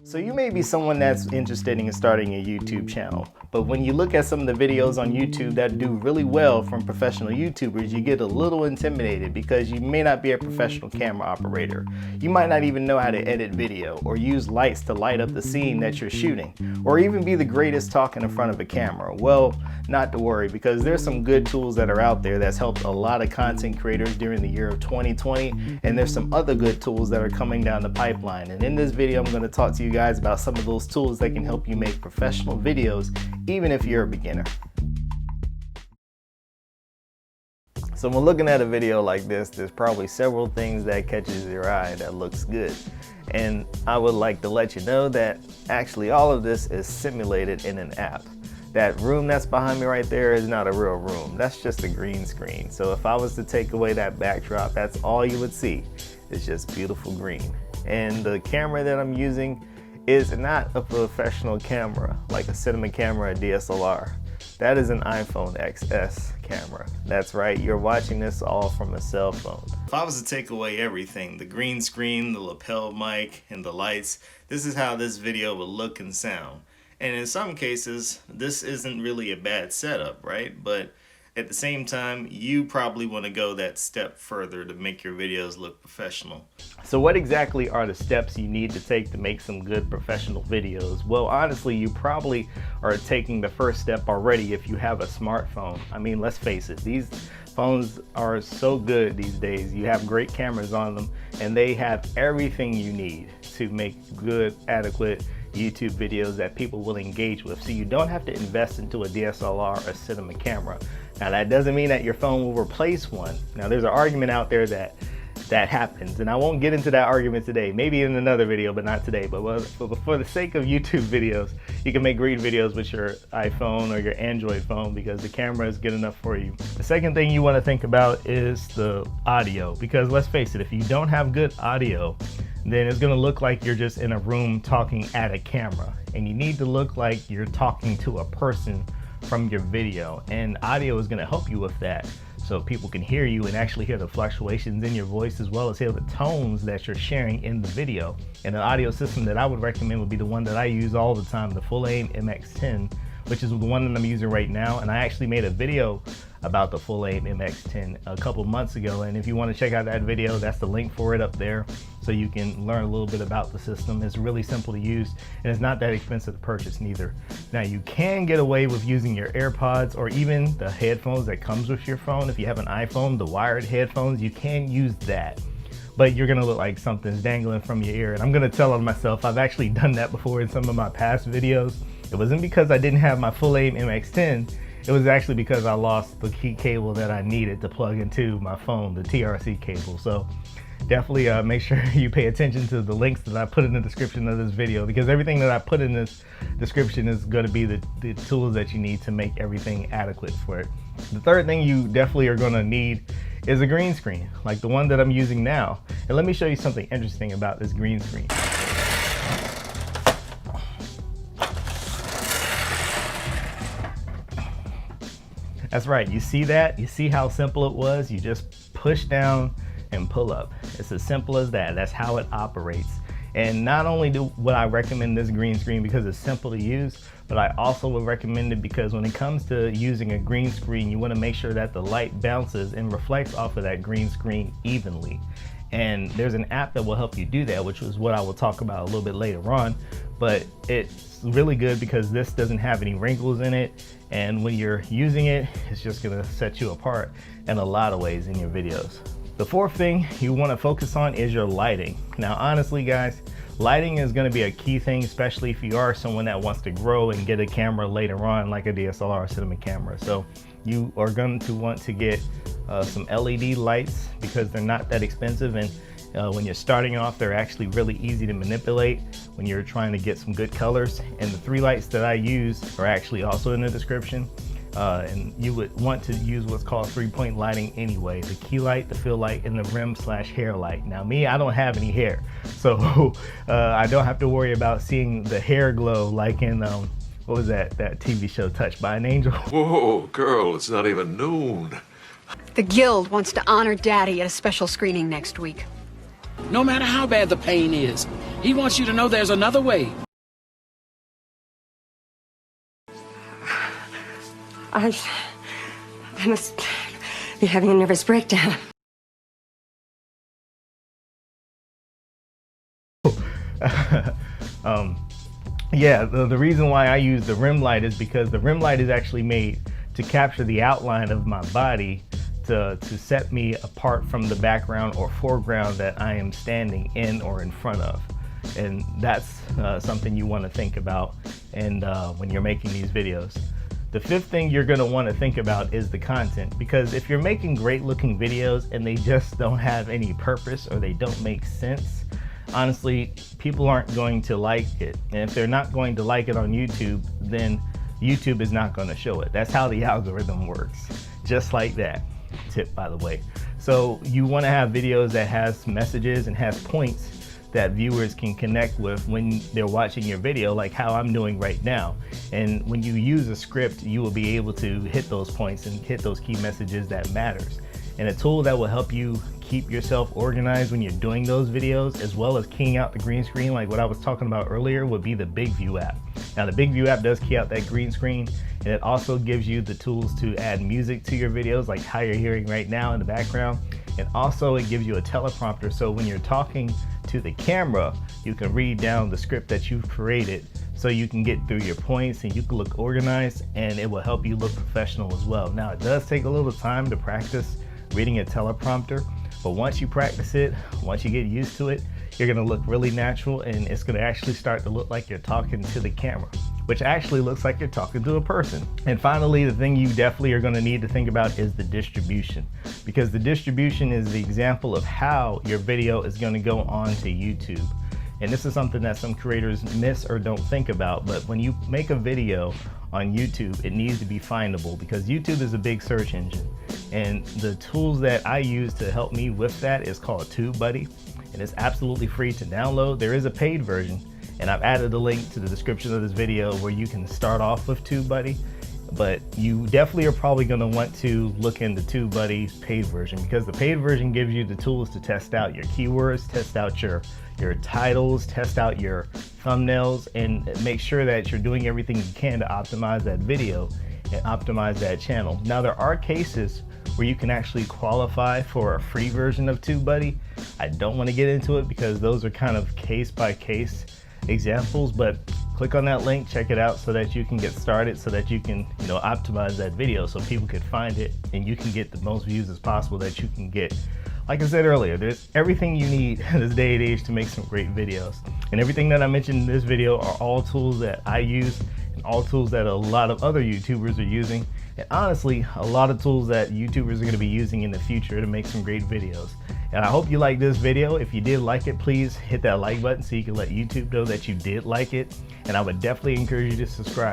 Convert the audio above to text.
So you may be someone that's interested in starting a YouTube channel, but when you look at some of the videos on YouTube that do really well from professional YouTubers, you get a little intimidated because you may not be a professional camera operator. You might not even know how to edit video or use lights to light up the scene that you're shooting, or even be the greatest talking in front of a camera. Well, not to worry, because there's some good tools that are out there that's helped a lot of content creators during the year of 2020, and there's some other good tools that are coming down the pipeline. And in this video, I'm going to talk to you guys about some of those tools that can help you make professional videos, even if you're a beginner. So when looking at a video like this, there's probably several things that catches your eye that looks good. And I would like to let you know that actually all of this is simulated in an app. That room that's behind me right there is not a real room. That's just a green screen. So if I was to take away that backdrop, that's all you would see. It's just beautiful green. And the camera that I'm using is not a professional camera like a cinema camera or DSLR. That is an iPhone XS camera. That's right, you're watching this all from a cell phone. If I was to take away everything, the green screen, the lapel mic, and the lights, this is how this video would look and sound. And in some cases, this isn't really a bad setup, right? But at the same time, you probably want to go that step further to make your videos look professional. So what exactly are the steps you need to take to make some good professional videos? Well, honestly, you probably are taking the first step already if you have a smartphone. I mean, let's face it, these phones are so good these days. You have great cameras on them, and they have everything you need to make good, adequate YouTube videos that people will engage with. So you don't have to invest into a DSLR or cinema camera. Now that doesn't mean that your phone will replace one. Now there's an argument out there that happens, and I won't get into that argument today, maybe in another video, but not today. But for the sake of YouTube videos, you can make great videos with your iPhone or your Android phone because the camera is good enough for you. The second thing you want to think about is the audio, because let's face it, if you don't have good audio, then it's going to look like you're just in a room talking at a camera, and you need to look like you're talking to a person from your video, and audio is going to help you with that, so people can hear you and actually hear the fluctuations in your voice as well as hear the tones that you're sharing in the video. And the audio system that I would recommend would be the one that I use all the time, the Full Aim MX10, which is the one that I'm using right now. And I actually made a video about the Full Aim MX10 a couple months ago, and if you want to check out that video, that's the link for it up there, so you can learn a little bit about the system. It's really simple to use, and it's not that expensive to purchase neither. Now you can get away with using your AirPods or even the headphones that comes with your phone. If you have an iPhone, the wired headphones, you can use that, but you're gonna look like something's dangling from your ear. And I'm gonna tell on myself, I've actually done that before in some of my past videos. It wasn't because I didn't have my Full Aim MX10, it was actually because I lost the key cable that I needed to plug into my phone, the TRC cable. So definitely make sure you pay attention to the links that I put in the description of this video, because everything that I put in this description is going to be the tools that you need to make everything adequate for it. The third thing you definitely are going to need is a green screen, like the one that I'm using now. And let me show you something interesting about this green screen. That's right, you see that? You see how simple it was? You just push down and pull up. It's as simple as that. That's how it operates. And not only would I recommend this green screen because it's simple to use, but I also would recommend it because when it comes to using a green screen, you want to make sure that the light bounces and reflects off of that green screen evenly. And there's an app that will help you do that, which is what I will talk about a little bit later on. But it's really good because this doesn't have any wrinkles in it, and when you're using it, it's just gonna set you apart in a lot of ways in your videos. The fourth thing you want to focus on is your lighting. Now honestly guys, lighting is going to be a key thing, especially if you are someone that wants to grow and get a camera later on, like a DSLR or cinema camera. So you are going to want to get some LED lights because they're not that expensive, and when you're starting off, they're actually really easy to manipulate when you're trying to get some good colors. And the 3 lights that I use are actually also in the description. And you would want to use what's called 3-point lighting anyway: the key light, the fill light, and the rim/hair light. Now me, I don't have any hair, so I don't have to worry about seeing the hair glow like in what was that TV show, Touched by an Angel? Whoa, girl, it's not even noon. The Guild wants to honor Daddy at a special screening next week. No matter how bad the pain is, He wants you to know there's another way. I must be having a nervous breakdown. Yeah, the reason why I use the rim light is because the rim light is actually made to capture the outline of my body to set me apart from the background or foreground that I am standing in or in front of. And that's something you want to think about and when you're making these videos. The fifth thing you're going to want to think about is the content, because if you're making great looking videos and they just don't have any purpose or they don't make sense, honestly, people aren't going to like it. And if they're not going to like it on YouTube, then YouTube is not going to show it. That's how the algorithm works. Just like that. Tip, by the way. So you want to have videos that has messages and has points that viewers can connect with when they're watching your video, like how I'm doing right now. And when you use a script, you will be able to hit those points and hit those key messages that matters. And a tool that will help you keep yourself organized when you're doing those videos, as well as keying out the green screen like what I was talking about earlier, would be the BigVu app. Now the BigVu app does key out that green screen, and it also gives you the tools to add music to your videos like how you're hearing right now in the background. And also it gives you a teleprompter, so when you're talking to the camera, you can read down the script that you've created so you can get through your points and you can look organized, and it will help you look professional as well. Now it does take a little time to practice reading a teleprompter, but once you practice it, once you get used to it, you're gonna look really natural, and it's gonna actually start to look like you're talking to the camera, which actually looks like you're talking to a person. And finally, the thing you definitely are gonna need to think about is the distribution, because the distribution is the example of how your video is gonna go on to YouTube. And this is something that some creators miss or don't think about, but when you make a video on YouTube, it needs to be findable, because YouTube is a big search engine. And the tools that I use to help me with that is called TubeBuddy, and it's absolutely free to download. There is a paid version, and I've added a link to the description of this video where you can start off with TubeBuddy, but you definitely are probably going to want to look into TubeBuddy's paid version, because the paid version gives you the tools to test out your keywords, test out your titles, test out your thumbnails, and make sure that you're doing everything you can to optimize that video and optimize that channel. Now there are cases where you can actually qualify for a free version of TubeBuddy. I don't want to get into it because those are kind of case by case examples, but click on that link, check it out so that you can get started, so that you can, optimize that video so people can find it and you can get the most views as possible that you can get. Like I said earlier, there's everything you need in this day and age to make some great videos. And everything that I mentioned in this video are all tools that I use and all tools that a lot of other YouTubers are using. And honestly, a lot of tools that YouTubers are going to be using in the future to make some great videos. And I hope you liked this video. If you did like it, please hit that like button so you can let YouTube know that you did like it. And I would definitely encourage you to subscribe.